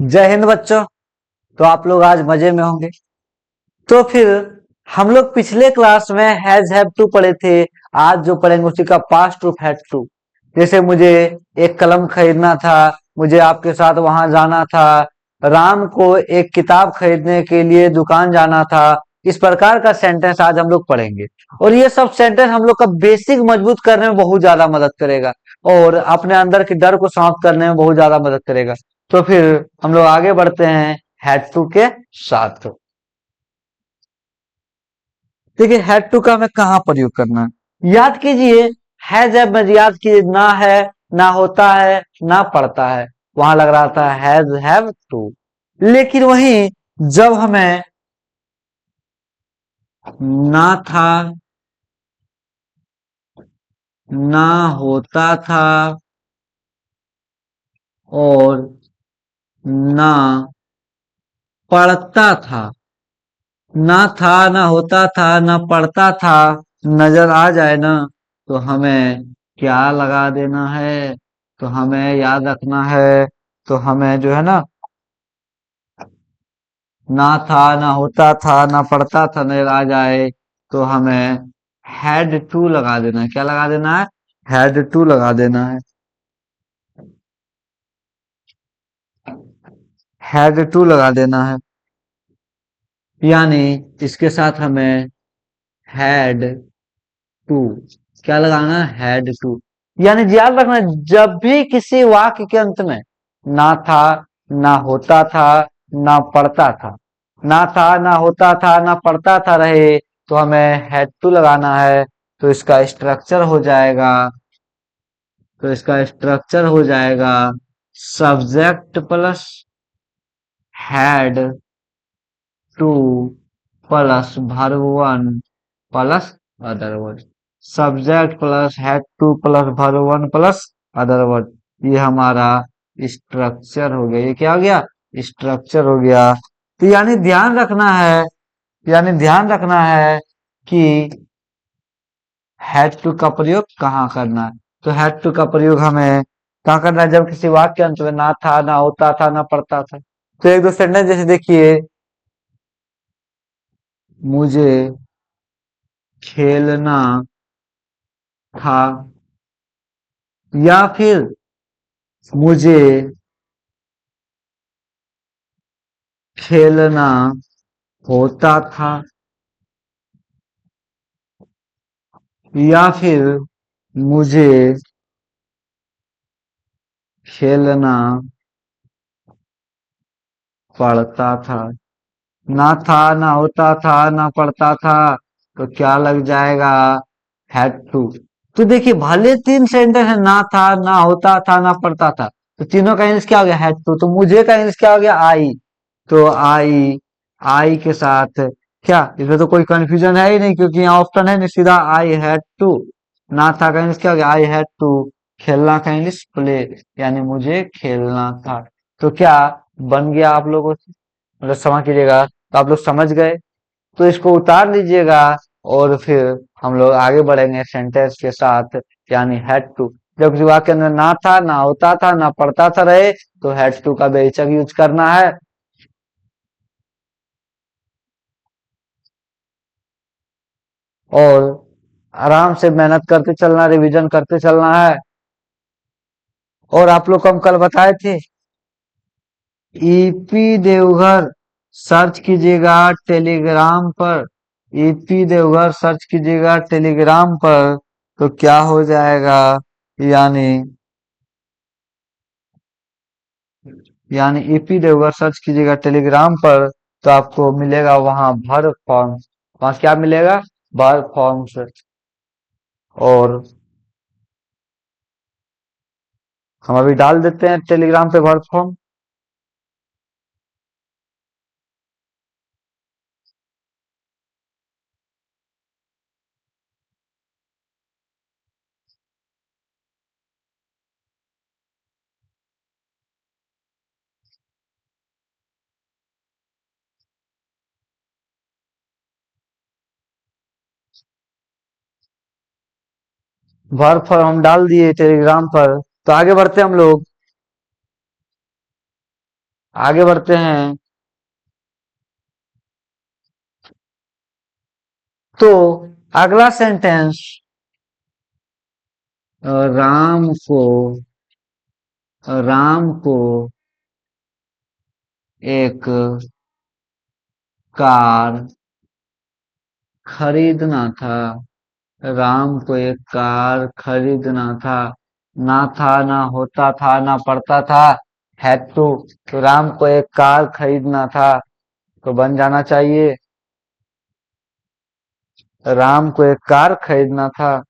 जय हिंद बच्चों। तो आप लोग आज मजे में होंगे। तो फिर हम लोग पिछले क्लास में हैज हैव टू पढ़े थे। आज जो पढ़ेंगे उसी का पास्ट टू हैड टू। जैसे मुझे एक कलम खरीदना था, मुझे आपके साथ वहां जाना था, राम को एक किताब खरीदने के लिए दुकान जाना था। इस प्रकार का सेंटेंस आज हम लोग पढ़ेंगे। और ये सब सेंटेंस हम लोग का बेसिक मजबूत करने में बहुत ज्यादा मदद करेगा और अपने अंदर के डर को समाप्त करने में बहुत ज्यादा मदद करेगा। तो फिर हम लोग आगे बढ़ते हैं हैड टू के साथ। देखिए हैड टू का हमें कहाँ प्रयोग करना है, याद कीजिए। हैज हैव में याद कीजिए, ना है, ना होता है, ना पड़ता है। वहां लग रहा था हैज हैव टू। लेकिन वहीं जब हमें ना था, ना होता था और ना पढ़ता था, ना था, ना होता था, ना पढ़ता था, नजर आ जाए ना, तो हमें क्या लगा देना है, तो हमें याद रखना है। तो हमें जो है ना था, ना होता था, ना पढ़ता था, नजर आ जाए, तो हमें हैड टू लगा देना है। क्या लगा देना है? हैड टू लगा देना है। हैड टू लगा देना है। यानी इसके साथ हमें हैड टू क्या लगाना है? Had to. यानी याद रखना, जब भी किसी वाक्य के अंत में ना था, ना होता था, ना पढ़ता था, ना था, ना होता था, ना पढ़ता था रहे, तो हमें हैड टू लगाना है। तो इसका स्ट्रक्चर हो जाएगा, subject plus had two plus verb one plus other word. Subject plus had two plus verb one plus other word. ये हमारा स्ट्रक्चर हो गया। ये क्या हो गया? स्ट्रक्चर हो गया। तो यानी ध्यान रखना है कि हैड टू का प्रयोग कहाँ करना है। तो हैड टू का प्रयोग हमें कहाँ करना है? जब किसी वाक्य के अंत में ना था, ना होता था, ना पढ़ता था। तो एक दो सेंटेंस जैसे देखिए, मुझे खेलना था, या फिर मुझे खेलना होता था, या फिर मुझे खेलना पड़ता था। ना था, ना होता था, ना पढ़ता था, तो क्या लग जाएगा? Had to. तो देखिए भले तीन सेंटेंस है, ना था, ना होता था, ना पढ़ता था, तो तीनों का इंग्लिश क्या हो गया? Had to. तो मुझे का इंग्लिश क्या हो गया? आई। तो आई के साथ क्या, इसमें तो कोई कंफ्यूजन है ही नहीं, क्योंकि यहाँ ऑप्शन है नहीं, सीधा आई हैड टू। ना था का इंग्लिश क्या हो गया? I had to. खेलना का इंग्लिश प्ले, यानी मुझे खेलना था। तो क्या बन गया आप लोगों से? मतलब समझ कीजिएगा, तो आप लोग समझ गए। तो इसको उतार लीजिएगा और फिर हम लोग आगे बढ़ेंगे सेंटेंस के साथ। यानी हैड टू, जब किसी वाक्य के अंदर ना था, ना होता था, ना पढ़ता था रहे, तो हैड टू का बेहिचक यूज करना है। और आराम से मेहनत करते चलना, रिवीजन करते चलना है। और आप लोग को हम कल बताए थे, ईपी देवघर सर्च कीजिएगा टेलीग्राम पर। ईपी देवघर सर्च कीजिएगा टेलीग्राम पर, तो क्या हो जाएगा? यानी यानी ईपी देवघर सर्च कीजिएगा टेलीग्राम पर, तो आपको मिलेगा वहां भर फॉर्म। वहां क्या मिलेगा? भर फॉर्म्स। और हम अभी डाल देते हैं टेलीग्राम पे भर फॉर्म। भर फॉर्म हम डाल दिए टेलीग्राम पर। तो आगे बढ़ते हैं हम लोग। आगे बढ़ते हैं। तो अगला सेंटेंस, राम को, राम को एक कार खरीदना था। राम को एक कार खरीदना था। ना था ना होता था ना पड़ता था, हैड टू। तो राम को एक कार खरीदना था, तो बन जाना चाहिए, राम को एक कार खरीदना था।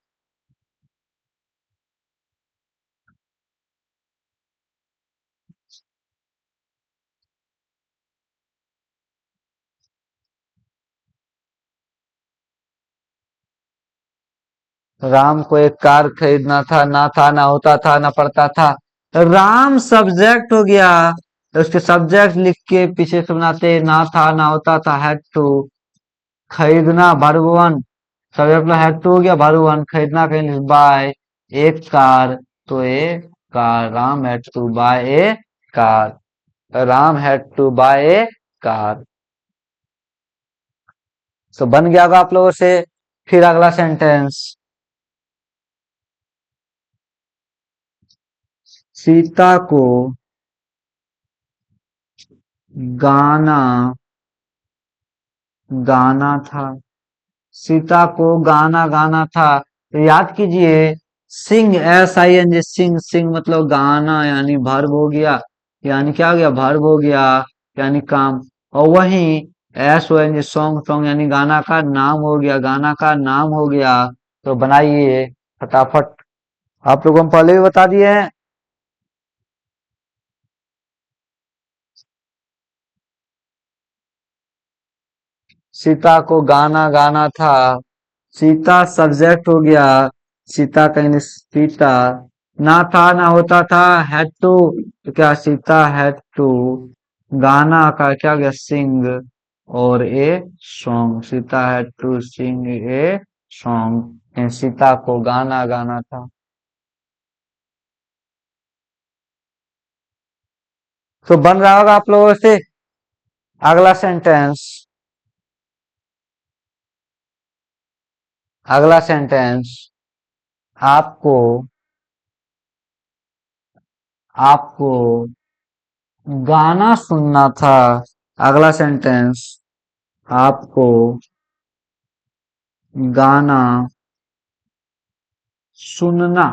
राम को एक कार खरीदना था ना होता था ना पड़ता था। राम सब्जेक्ट हो गया, तो उसके सब्जेक्ट लिख के पीछे से बनाते, ना था ना होता था, हैड टू। खरीदना वर्ब वन, सब्जेक्ट में हैड टू हो गया, वर्ब वन। खरीदना कहीं बाय एक कार, तो a car, Ram had to buy a car, Ram had to buy a car. तो बन गया होगा आप लोगों से। फिर अगला सेंटेंस, सीता को गाना गाना था। सीता को गाना गाना था, तो याद कीजिए, सिंग, SING, सिंग, सिंग मतलब गाना, यानी वर्ब हो गया, यानी क्या हो गया, वर्ब हो गया, यानी काम। और वहीं SONG, सॉन्ग, सॉन्ग यानी गाना का नाम हो गया, गाना का नाम हो गया। तो बनाइए फटाफट, आप लोगों को हम पहले भी बता दिए हैं। सीता को गाना गाना था, सीता सब्जेक्ट हो गया, सीता का इंग्लिश सीता। ना था ना होता था, हैड टू, तो क्या सीता हैड टू, गाना का क्या हो गया, सिंग, और a song, Sita had to sing a song, Sita को गाना गाना था। तो बन रहा होगा आप लोगों से। अगला सेंटेंस, अगला सेंटेंस, आपको, आपको गाना सुनना था। अगला सेंटेंस, आपको गाना सुनना,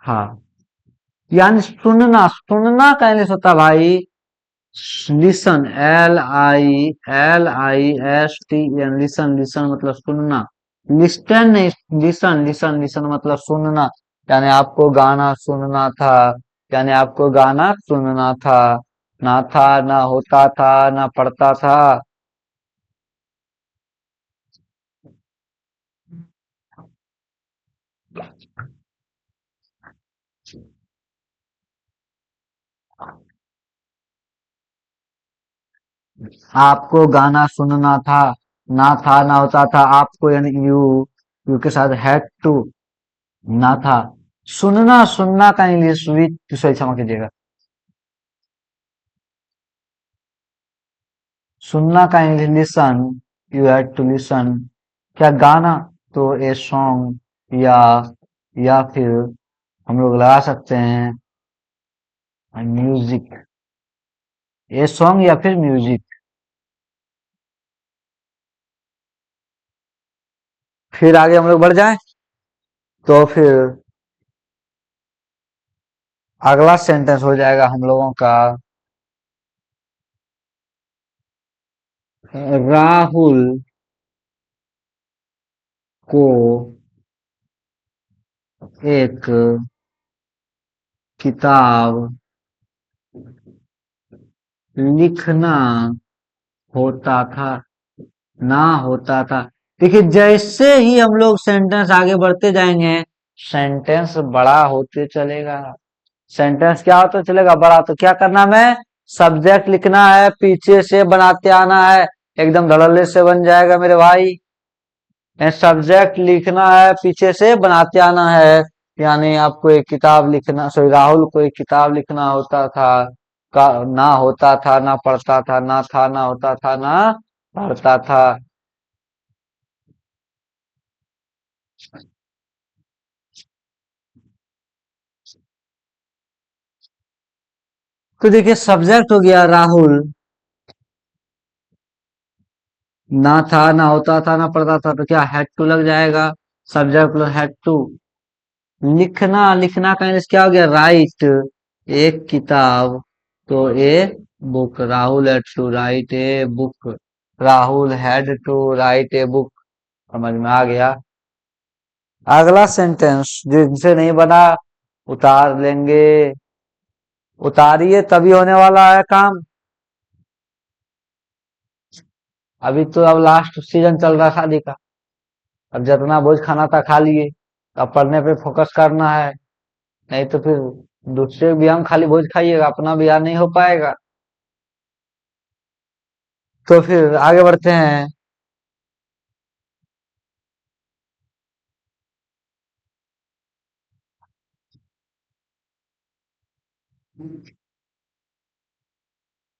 हाँ, यानी सुनना, सुनना का इंग्लिश होता है भाई लिसन, LISTN, लिसन, लिसन मतलब सुनना। लिस्टन नहीं, लिसन, लिसन, लिसन मतलब सुनना। यानी आपको गाना सुनना था, यानी आपको गाना सुनना था। ना था ना होता था ना पड़ता था। आपको गाना सुनना था, ना था होता था, आपको यानी यू के साथ हैड टू, ना था। सुनना, सुनना का इंग्लिश विथ, दूसरे क्षमा कीजिएगा, सुनना का English listen, you had to listen. क्या गाना, तो ए सॉन्ग, या फिर हम लोग लगा सकते हैं म्यूजिक, ए सॉन्ग या फिर म्यूजिक। फिर आगे हम लोग बढ़ जाएं, तो फिर अगला सेंटेंस हो जाएगा हम लोगों का, राहुल को एक किताब लिखना होता था, ना होता था। देखिए जैसे ही हम लोग सेंटेंस आगे बढ़ते जाएंगे, सेंटेंस बड़ा होते चलेगा। सेंटेंस क्या होता चलेगा, बड़ा। तो क्या करना, मैं सब्जेक्ट लिखना है, पीछे से बनाते आना है, एकदम धड़ल्ले से बन जाएगा मेरे भाई। सब्जेक्ट लिखना है, पीछे से बनाते आना है, यानी आपको एक किताब लिखना, सॉरी राहुल को एक किताब लिखना होता था, का ना होता था ना पढ़ता था, ना था ना होता था ना पढ़ता था। तो देखिए सब्जेक्ट हो गया राहुल, ना था ना होता था ना पढ़ता था, तो क्या हैड टू लग जाएगा, सब्जेक्ट प्लस हैड टू। लिखना, लिखना का इंग्लिश क्या हो गया, राइट, एक किताब, तो a book, Rahul had to write a book, Rahul had to write a book. समझ में आ गया। अगला सेंटेंस जिनसे नहीं बना उतार लेंगे, उतारिए तभी होने वाला है काम। अभी तो अब लास्ट सीजन चल रहा है शादी का, अब जितना भोज खाना था खा लिए, अब पढ़ने पे फोकस करना है, नहीं तो फिर दूसरे भी हम खाली भोज खाइएगा, अपना भी नहीं हो पाएगा। तो फिर आगे बढ़ते हैं।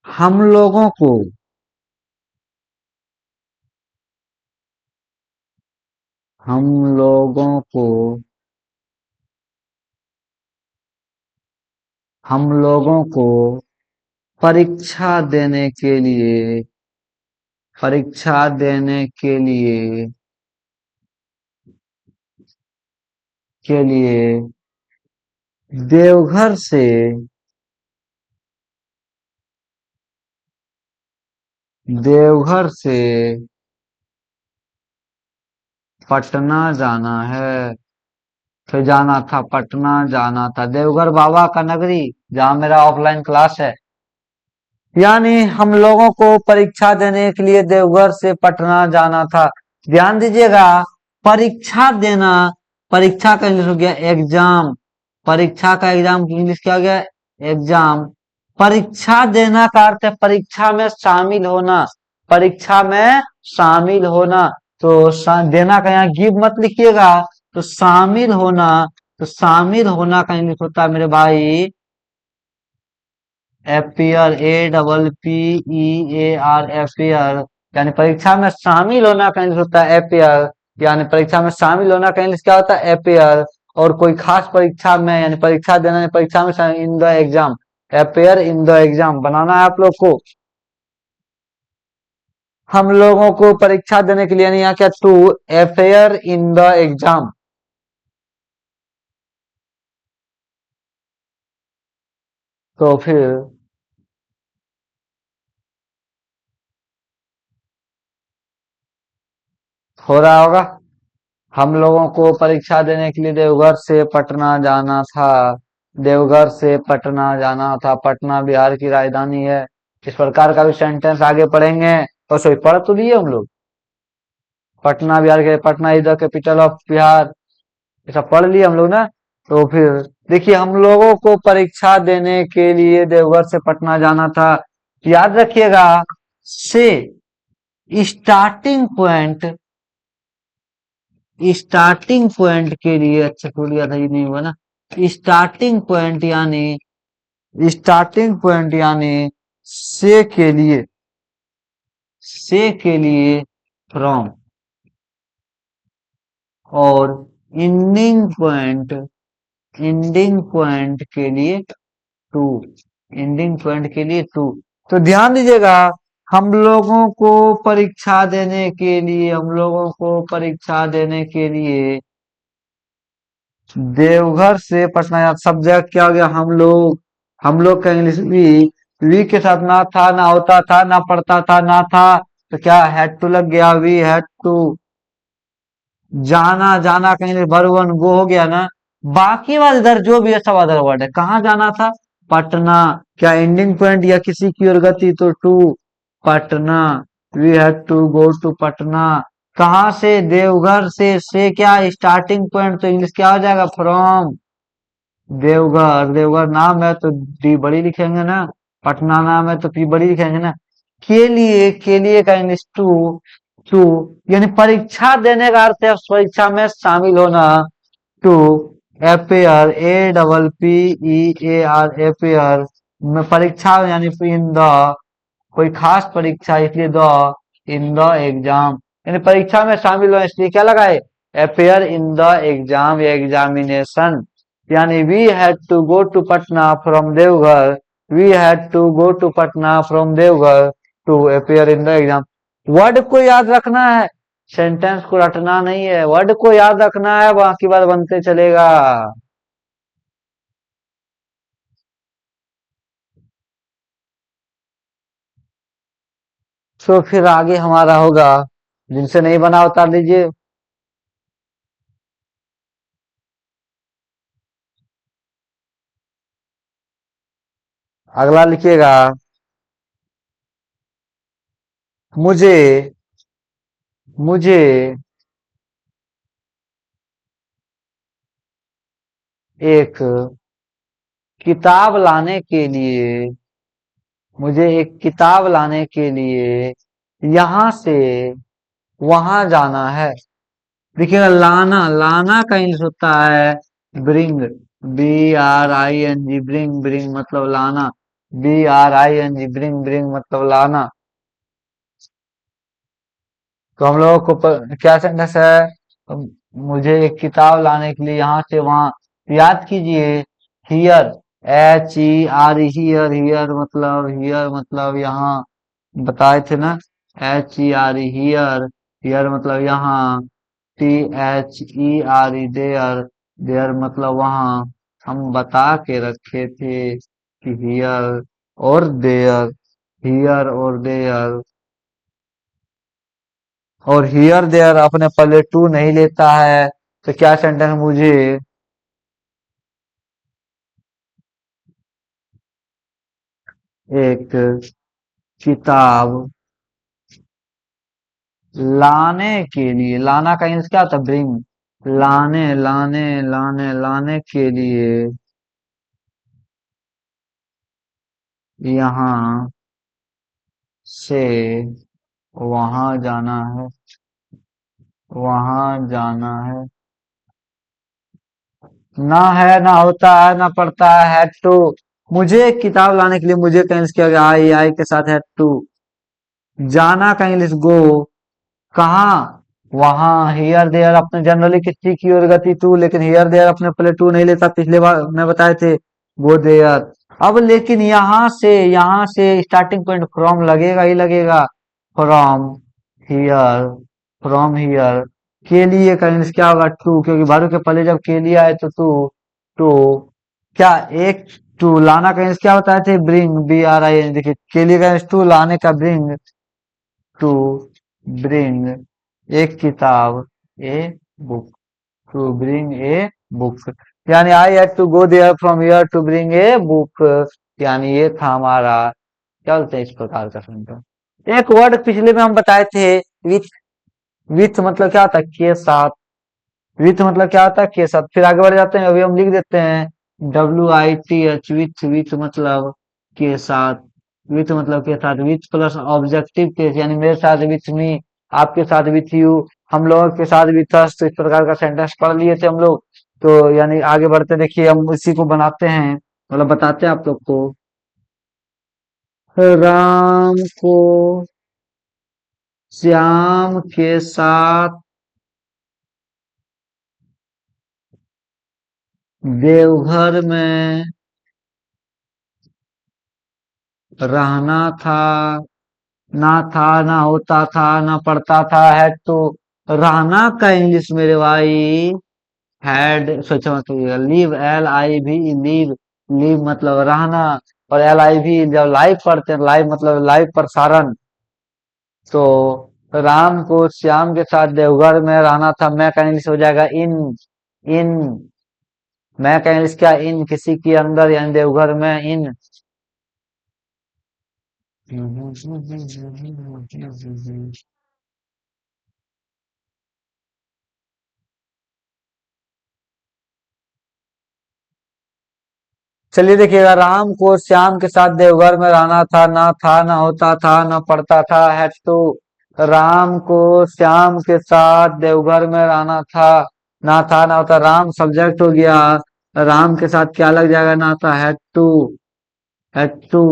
हम लोगों को, हम लोगों को, हम लोगों को परीक्षा देने के लिए, परीक्षा देने के लिए देवघर से, देवघर से पटना जाना है। फिर जाना था, पटना जाना था, देवघर बाबा का नगरी, जहाँ मेरा ऑफलाइन क्लास है। यानी हम लोगों को परीक्षा देने के लिए देवघर से पटना जाना था। ध्यान दीजिएगा, परीक्षा देना, परीक्षा का इंग्लिश हो गया एग्जाम, परीक्षा का एग्जाम की इंग्लिश क्या हो गया, एग्जाम। परीक्षा देना का अर्थ है परीक्षा में शामिल होना, परीक्षा में शामिल होना। तो देना का यहाँ गिव मत लिखिएगा, तो शामिल होना, तो शामिल होना का इंग्लिश होता है मेरे भाई appear, A double P E A R, appear. यानी परीक्षा में शामिल होना का इंग्लिश होता है एपियर, यानी परीक्षा में शामिल होना का इंग्लिश क्या होता है, एपियर। और कोई खास परीक्षा में, यानी परीक्षा देना, परीक्षा में in the exam, appear in the exam बनाना है आप लोग को। हम लोगों को परीक्षा देने के लिए, यानी यहाँ क्या, to appear in the exam. तो फिर हो रहा होगा, हम लोगों को परीक्षा देने के लिए देवघर से पटना जाना था, देवघर से पटना जाना था, पटना बिहार की राजधानी है। इस प्रकार का भी सेंटेंस आगे पढ़ेंगे, और सॉरी पढ़ तो लिए हम लोग, पटना बिहार के, Patna is the capital of Bihar, ऐसा पढ़ लिए हम लोग ना। तो फिर देखिए, हम लोगों को परीक्षा देने के लिए देवघर से पटना जाना था, याद रखिएगा, से स्टार्टिंग पॉइंट, स्टार्टिंग पॉइंट के लिए, अच्छा छोड़ दिया था, ये नहीं हुआ ना, स्टार्टिंग पॉइंट यानी, स्टार्टिंग पॉइंट यानी से के लिए, से के लिए फ्रॉम, और एंडिंग पॉइंट, एंडिंग पॉइंट के लिए टू, एंडिंग पॉइंट के लिए टू। तो ध्यान दीजिएगा, हम लोगों को परीक्षा देने के लिए, हम लोगों को परीक्षा देने के लिए देवघर से पटना, सब्जेक्ट क्या हो गया, हम लोग, हम लोग का इंग्लिश वी के साथ ना था ना होता था ना पढ़ता था ना था, तो क्या हैड टू लग गया, वी हैड टू। जाना, जाना का इंग्लिश वर्ब वन गो हो गया ना। बाकी वाला इधर जो भी है सब अदर वर्ड है, कहाँ जाना था, पटना, क्या एंडिंग पॉइंट या किसी की ओर गति, तो to Patna, we had to go to Patna. कहाँ से, देवघर से क्या स्टार्टिंग पॉइंट, तो इंग्लिश क्या हो जाएगा, फ्रॉम देवघर, देवघर नाम है तो डी बड़ी लिखेंगे ना, पटना नाम है तो पी बड़ी लिखेंगे ना। के लिए का इंग्लिश टू, टू, यानी परीक्षा देने का अर्थ है परीक्षा में शामिल होना, टू अपेयर, APPEAR, अपेयर में परीक्षा यानी इन द, कोई खास परीक्षा इसलिए द, इन द एग्जाम यानी परीक्षा में शामिल हो इसलिए क्या लगाए, अपेयर इन द एग्जाम या एग्जामिनेशन। यानी we had to go to Patna from Deoghar, we had to go to Patna from Deoghar to appear in the exam. Word को याद रखना है, सेंटेंस को रटना नहीं है, वर्ड को याद रखना है, बाकी बात बनते चलेगा। तो फिर आगे हमारा होगा, जिनसे नहीं बना उतार दीजिए। अगला लिखिएगा, मुझे, मुझे एक किताब लाने के लिए, मुझे एक किताब लाने के लिए यहाँ से वहां जाना है। देखिएगा, लाना, लाना का इंग्लिश होता है ब्रिंग, BRING, ब्रिंग, ब्रिंग मतलब लाना, BRING, ब्रिंग, ब्रिंग मतलब लाना। तो हम लोगों को क्या सेंटेंस है, मुझे एक किताब लाने के लिए यहाँ से वहां, याद कीजिए, हियर, HER, हियर मतलब, हियर मतलब यहाँ, बताए थे ना, HER, हियर, हियर मतलब यहाँ, THERE, देयर, देयर मतलब वहाँ। हम बता के रखे थे कि हियर और देयर, हियर और देयर, और हियर देयर अपने पहले टू नहीं लेता है, तो क्या सेंटेंस, मुझे एक किताब लाने के लिए, लाना का इंग्लिश क्या होता है, ब्रिंग, लाने, लाने, लाने, लाने के लिए यहाँ से वहां जाना है, वहां जाना है। ना है, ना होता है, ना पड़ता है टू। मुझे एक किताब लाने के लिए मुझे का इंग्लिश किया गया, आई के साथ है टू। जाना का इंग्लिश गो, कहाँ, वहां, हियर देयर अपने जनरली किसी की ओर गति टू, लेकिन हियर देयर अपने पहले टू नहीं लेता, पिछले बार मैं बताए थे, गो देयर। अब लेकिन यहाँ से स्टार्टिंग पॉइंट फ्रॉम लगेगा ही लगेगा, फ्रॉम हियर, फ्रॉम हियर। के लिए का इंग्लिश क्या होगा, टू, क्योंकि बारू के पहले जब के लिए आए तो टू, टू, क्या एक, टू लाना का इंग्लिश क्या बताए थे, ब्रिंग, BRING, देखिए के लिए का इंग्लिश टू, लाने का ब्रिंग, टू ब्रिंग एक किताब, a book, to bring a book. यानी I had to go there from here to bring a book. यानी ये था हमारा, क्या बोलते हैं इस प्रकार का सेंटेंस। एक वर्ड पिछले में हम बताए थे, विथ, विथ मतलब क्या होता है, के साथ, विथ मतलब क्या होता है, के साथ। फिर आगे बढ़ जाते हैं, अभी हम लिख देते हैं WITH, विथ, विथ मतलब के साथ, विथ मतलब के साथ, विथ प्लस ऑब्जेक्टिव केस, यानी मेरे साथ विथ मी, आपके साथ विथ यू, हम लोगों के साथ विथ अस। तो इस प्रकार का सेंटेंस पढ़ लिए थे हम लोग। तो यानी आगे बढ़ते देखिए, हम उसी को बनाते हैं, मतलब बताते हैं आप लोग को। राम को श्याम के साथ देवघर में रहना था, ना था, ना होता था, ना पड़ता था, हैड टू। रहना का इंग्लिश मेरे भाई, हैड, सोचा मत, लीव, LIV, लीव, लीव मतलब रहना, और LIV जब लाइव पढ़ते हैं, लाइव मतलब लाइव प्रसारण। तो राम को श्याम के साथ देवघर में रहना था, मैं का इंग्लिश हो जाएगा इन, इन, मैं का इंग्लिश क्या, इन, किसी के अंदर, यानी देवघर में इन। चलिए देखिएगा, राम को श्याम के साथ देवघर में रहना था, ना होता था, ना पड़ता था, हैड टू। राम को श्याम के साथ देवघर में रहना था, ना था ना होता, राम सब्जेक्ट हो गया। राम के साथ क्या लग जाएगा, ना था, हैड टू। Had to.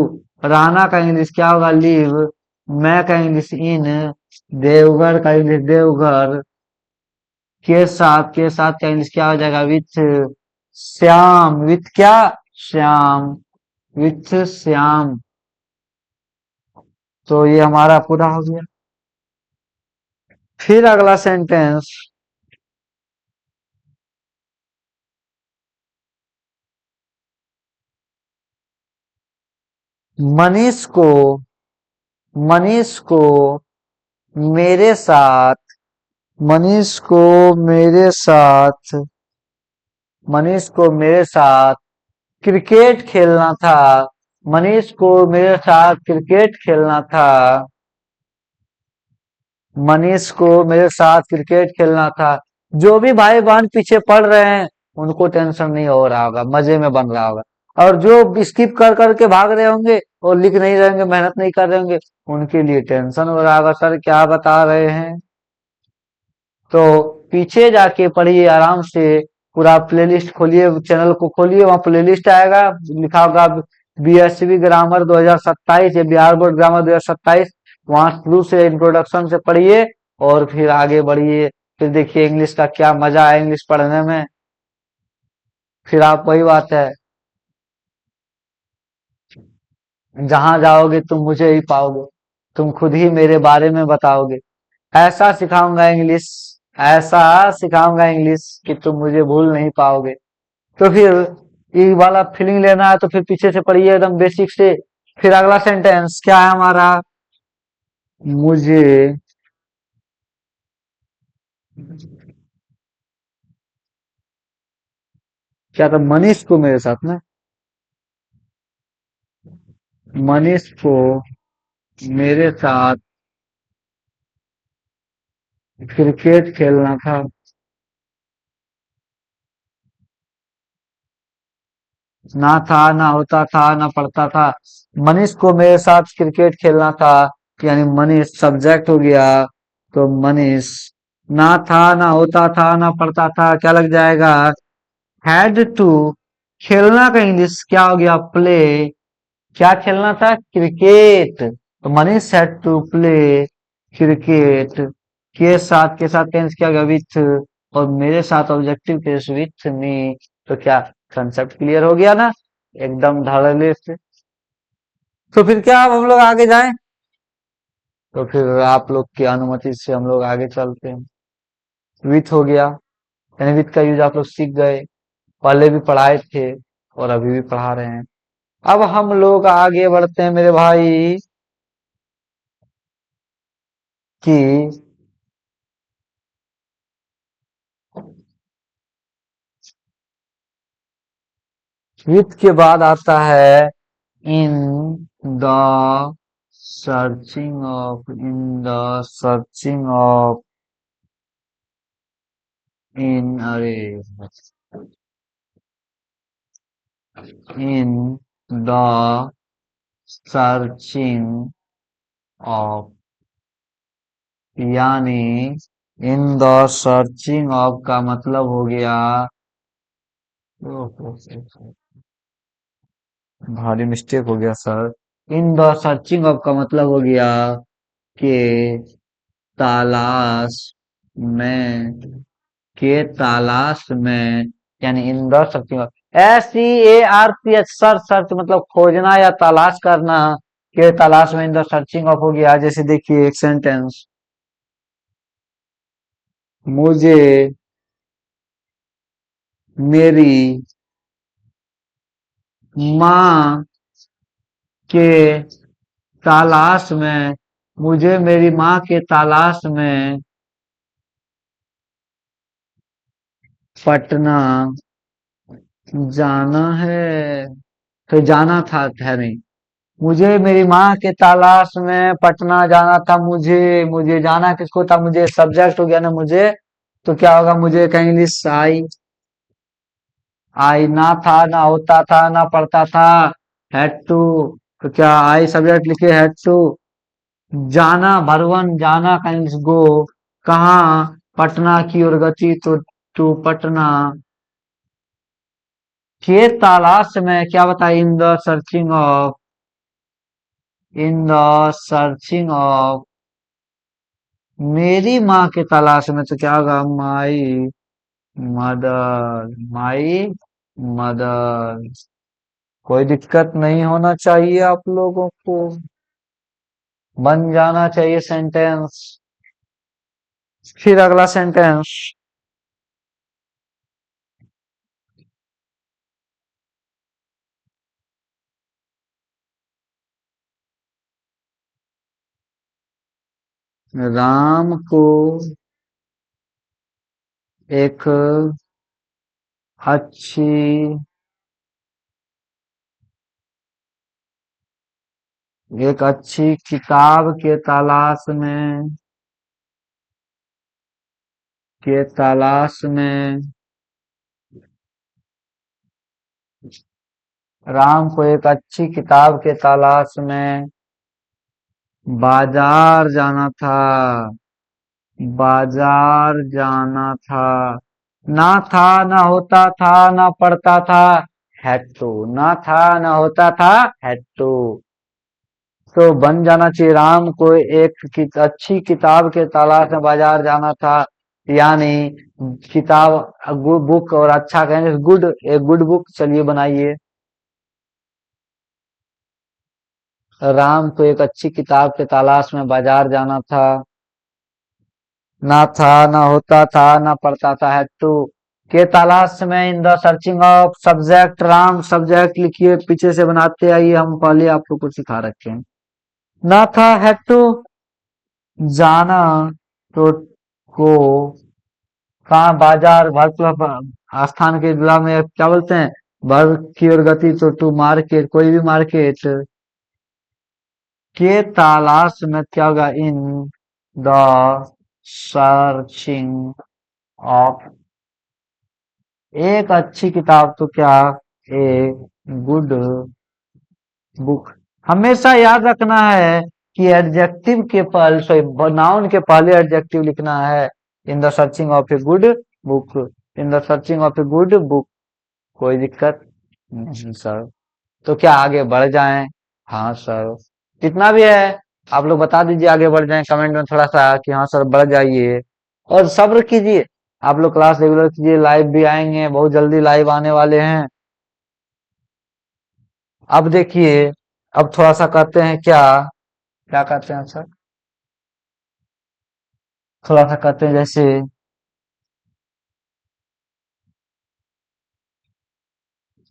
राना का इंग्लिश क्या होगा, लिव। मैं का इंग्लिश इन। देवघर का इंग्लिश देवघर। के साथ का इंग्लिश क्या हो जाएगा, विथ। श्याम, विथ क्या, श्याम। विथ श्याम। तो ये हमारा पूरा हो गया। फिर अगला सेंटेंस। मनीष को मनीष को मेरे साथ मनीष को मेरे साथ मनीष को मेरे साथ क्रिकेट खेलना था। मनीष को मेरे साथ क्रिकेट खेलना था। मनीष को मेरे साथ क्रिकेट खेलना था। जो भी भाई बहन पीछे पढ़ रहे हैं, उनको टेंशन नहीं हो रहा होगा, मजे में बन रहा होगा। और जो स्किप कर करके भाग रहे होंगे और लिख नहीं रहे होंगे, मेहनत नहीं कर रहे होंगे, उनके लिए टेंशन हो रहा होगा, सर क्या बता रहे हैं। तो पीछे जाके पढ़िए आराम से। पूरा प्लेलिस्ट खोलिए, चैनल को खोलिए, वहाँ प्लेलिस्ट आएगा। लिखा होगा बीएसवी ग्रामर 2027 या बिहार बोर्ड ग्रामर 2027। वहां शुरू से इंट्रोडक्शन से पढ़िए और फिर आगे बढ़िए। फिर देखिए इंग्लिश का क्या मजा है इंग्लिश पढ़ने में। फिर आप, वही बात है, जहां जाओगे तुम मुझे ही पाओगे। तुम खुद ही मेरे बारे में बताओगे। ऐसा सिखाऊंगा इंग्लिश। ऐसा सिखाऊंगा इंग्लिश कि तुम मुझे भूल नहीं पाओगे। तो फिर ये वाला फीलिंग लेना है तो फिर पीछे से पढ़िए एकदम बेसिक से। फिर अगला सेंटेंस क्या है हमारा, मुझे क्या था, मनीष को मेरे साथ ना, मनीष को मेरे साथ क्रिकेट खेलना था। ना था ना होता था ना पढ़ता था। मनीष को मेरे साथ क्रिकेट खेलना था, यानी मनीष सब्जेक्ट हो गया। तो मनीष, ना था ना होता था ना पढ़ता था, क्या लग जाएगा, हैड टू। खेलना का इंग्लिश क्या हो गया, प्ले। क्या खेलना था, क्रिकेट। तो Manish had to play cricket. के साथ टेंस क्या होगा, विथ। और मेरे साथ ऑब्जेक्टिव केस विथ मी। तो क्या, कंसेप्ट क्लियर हो गया ना, एकदम धड़ल्ले से। तो फिर क्या, अब हम लोग आगे जाएं। तो फिर आप लोग की अनुमति से हम लोग आगे चलते हैं। विथ हो गया, यानी विथ का यूज आप लोग सीख गए। पहले भी पढ़ाए थे और अभी भी पढ़ा रहे हैं। अब हम लोग आगे बढ़ते हैं मेरे भाई, कि विथ के बाद आता है इन द सर्चिंग ऑफ इन अरे इन द सर्चिंग ऑफ, यानी इन द सर्चिंग ऑफ का मतलब हो गया, ओहो, भारी मिस्टेक हो गया sir. In the searching of का मतलब हो गया कि तलाश में, यानी in the searching of, SEARCH, search, search मतलब खोजना या तलाश करना। के तलाश में इन द सर्चिंग ऑफ हो गया। जैसे देखिए एक सेंटेंस, मुझे मेरी माँ के तलाश में मुझे मेरी माँ के तलाश में पटना जाना है। तो जाना था, ठहरे, मुझे मेरी माँ के तलाश में पटना जाना था। मुझे जाना किसको था, मुझे सब्जेक्ट हो गया ना, मुझे। तो क्या होगा, मुझे का इंग्लिश आई। आई, ना था ना होता था ना पढ़ता था, हैड टू। तो क्या, आई सब्जेक्ट लिखे, हैड टू। जाना, भरवन, जाना का इंग्लिश गो। कहाँ, पटना की ओर गति। तो टू पटना के तलाश में क्या बताइए इन द सर्चिंग ऑफ मेरी माँ के तलाश में तो क्या होगा माई मदर। कोई दिक्कत नहीं होना चाहिए आप लोगों को, बन जाना चाहिए सेंटेंस। फिर अगला सेंटेंस, राम को एक अच्छी किताब के तलाश में राम को एक अच्छी किताब के तलाश में बाजार जाना था। बाजार जाना था। ना था, ना होता था, ना पढ़ता था, हैड टू। ना था, ना होता था, हैड टू। तो बन जाना चाहिए राम को एक अच्छी किताब के तलाश में बाजार जाना था। यानी किताब, गुड बुक, और अच्छा कहेंगे गुड, एक गुड बुक। चलिए बनाइए, राम को एक अच्छी किताब के तलाश में बाजार जाना था। ना था, ना होता था, ना पढ़ता था, हैड टू। के तलाश में in the searching of subject Ram, subject लिखिए, पीछे से बनाते आइए, हम पहले आप लोग को सिखा रखे हैं। ना था, हैड टू। जाना तो को, कहाँ बाजार, स्थान के जिला में क्या बोलते हैं, भर की और गति तो टू मार्केट, कोई भी मार्केट। के तलाश में क्या होगा, इन द सर्चिंग ऑफ एक अच्छी किताब तो क्या, ए गुड बुक। हमेशा याद रखना है कि एडजेक्टिव के पहले, सॉरी नाउन के पहले एडजेक्टिव लिखना है। In the searching of a good book, in the searching of a good book. कोई दिक्कत नहीं सर। तो क्या आगे बढ़ जाएं? हाँ सर, जितना भी है आप लोग बता दीजिए, आगे बढ़ जाएं कमेंट में थोड़ा सा कि हाँ सर बढ़ जाइए। और सब्र कीजिए, आप लोग क्लास रेगुलर कीजिए, लाइव भी आएंगे, बहुत जल्दी लाइव आने वाले हैं। अब देखिए, अब थोड़ा सा करते हैं क्या, क्या करते हैं सर, थोड़ा सा करते हैं जैसे,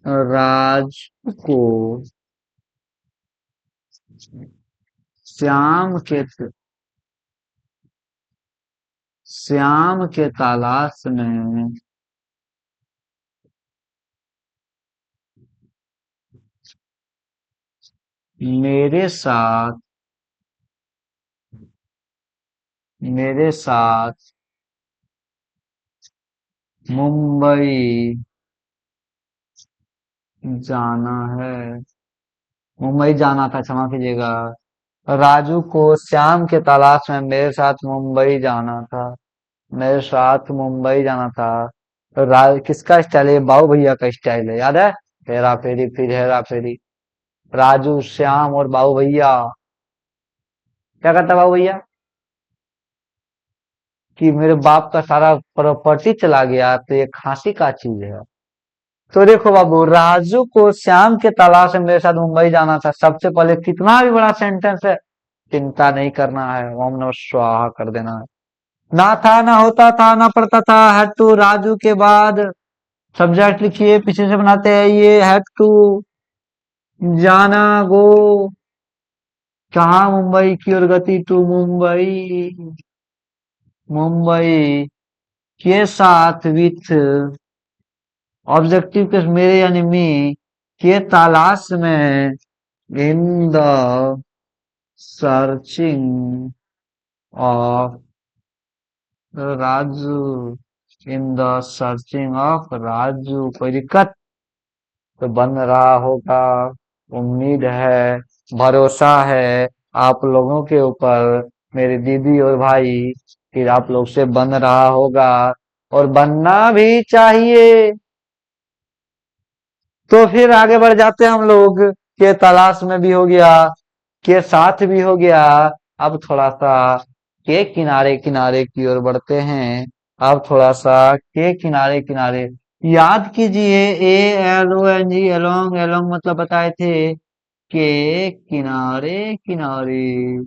राज को श्याम के श्याम के तलाश में मेरे साथ मेरे साथ मुंबई जाना है। मुंबई जाना था, क्षमा कीजिएगा। राजू को श्याम के तलाश में मेरे साथ मुंबई जाना था। मेरे साथ मुंबई जाना था। किसका स्टाइल है? बाबू भैया का स्टाइल है, याद है? हेरा फेरी फिर हेरा फेरी। राजू, श्याम और बाबू भैया। क्या करता बाबू भैया कि मेरे बाप का सारा प्रॉपर्टी चला गया, तो ये खांसी का चीज है। तो देखो बाबू, राजू को श्याम के तलाश में मेरे साथ मुंबई जाना था, सबसे पहले कितना भी बड़ा सेंटेंस है, चिंता नहीं करना है, ओम नमः स्वाहा कर देना है। ना था, ना होता था, ना पढ़ता था, हैड टू। राजू के बाद सब्जेक्ट लिखिए, पीछे से बनाते हैं ये, हैड टू। जाना, गो, कहाँ मुंबई की ओर गति, टू मुंबई। मुंबई के साथ विथ ऑब्जेक्टिव के मेरे यानी मी के तलाश में in the searching of Raju, in the searching of Raju. कोई दिक्कत तो बन रहा होगा, उम्मीद है, भरोसा है आप लोगों के ऊपर, मेरे दीदी और भाई, कि आप लोग से बन रहा होगा। और बनना भी चाहिए। तो फिर आगे बढ़ जाते हैं हम लोग। के तलाश में भी हो गया, के साथ भी हो गया। अब थोड़ा सा के किनारे किनारे की ओर बढ़ते हैं। अब थोड़ा सा के किनारे किनारे। याद कीजिए, ALONG, एलोंग एलोंग मतलब बताए थे के किनारे किनारे।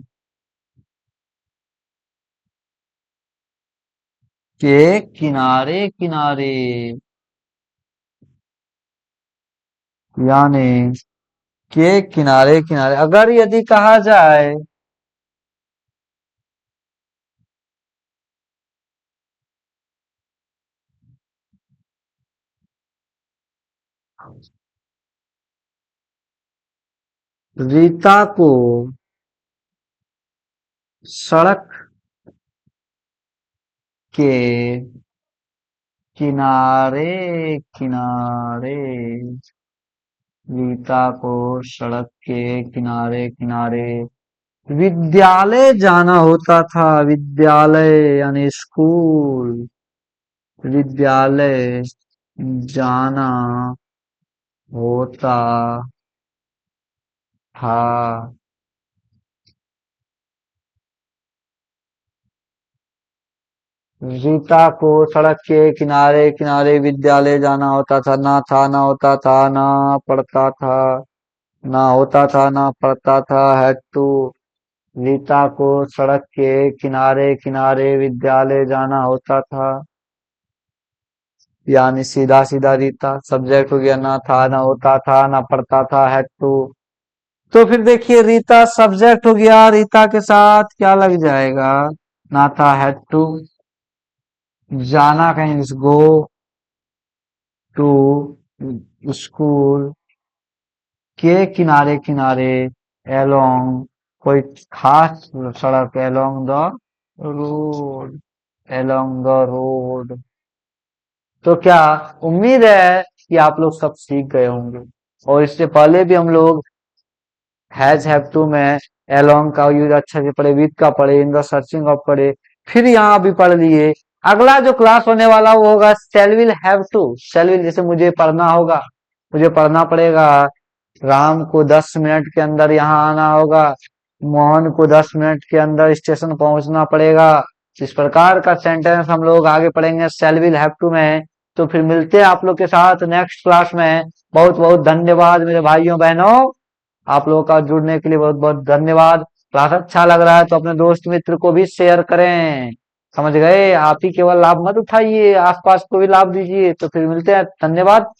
के किनारे किनारे यानी के किनारे किनारे अगर यदि कहा जाए रीता को सड़क के किनारे किनारे, रीता को सड़क के किनारे किनारे विद्यालय जाना होता था। विद्यालय यानी स्कूल। विद्यालय जाना होता था। रीता को सड़क के किनारे किनारे विद्यालय जाना होता था। ना था ना होता था ना पढ़ता था। ना होता था ना पढ़ता था, हैड टू। रीता को सड़क के किनारे किनारे विद्यालय जाना होता था। यानी सीधा सीधा रीता सब्जेक्ट हो गया। ना था ना होता था ना पढ़ता था, हैड टू। तो फिर देखिए, रीता सब्जेक्ट हो गया। रीता के साथ क्या लग जाएगा? ना था, हैड टू। जाना कहीं, गो टू स्कूल। के किनारे किनारे एलोंग, कोई खास सड़क, along the road. Along the road. तो क्या उम्मीद है कि आप लोग सब सीख गए होंगे। और इससे पहले भी हम लोग हैज हैव टू में एलोंग का यूज अच्छे से पढ़े, विद का पढ़े, इन द सर्चिंग ऑफ पढ़े, फिर यहाँ भी पढ़ लिए। अगला जो क्लास होने वाला वो होगा shall will have to. Shall will जैसे मुझे पढ़ना होगा, मुझे पढ़ना पड़ेगा। राम को 10 मिनट के अंदर यहाँ आना होगा। मोहन को 10 मिनट के अंदर स्टेशन पहुंचना पड़ेगा। इस प्रकार का सेंटेंस हम लोग आगे पढ़ेंगे शैल विल हैव टू में। तो फिर मिलते हैं आप लोग के साथ नेक्स्ट क्लास में। बहुत बहुत धन्यवाद मेरे भाइयों बहनों। आप लोगों का जुड़ने के लिए बहुत बहुत धन्यवाद। क्लास अच्छा लग रहा है तो अपने दोस्त मित्र को भी शेयर करें। समझ गए? आप ही केवल लाभ मत उठाइए, आसपास को भी लाभ दीजिए। तो फिर मिलते हैं, धन्यवाद।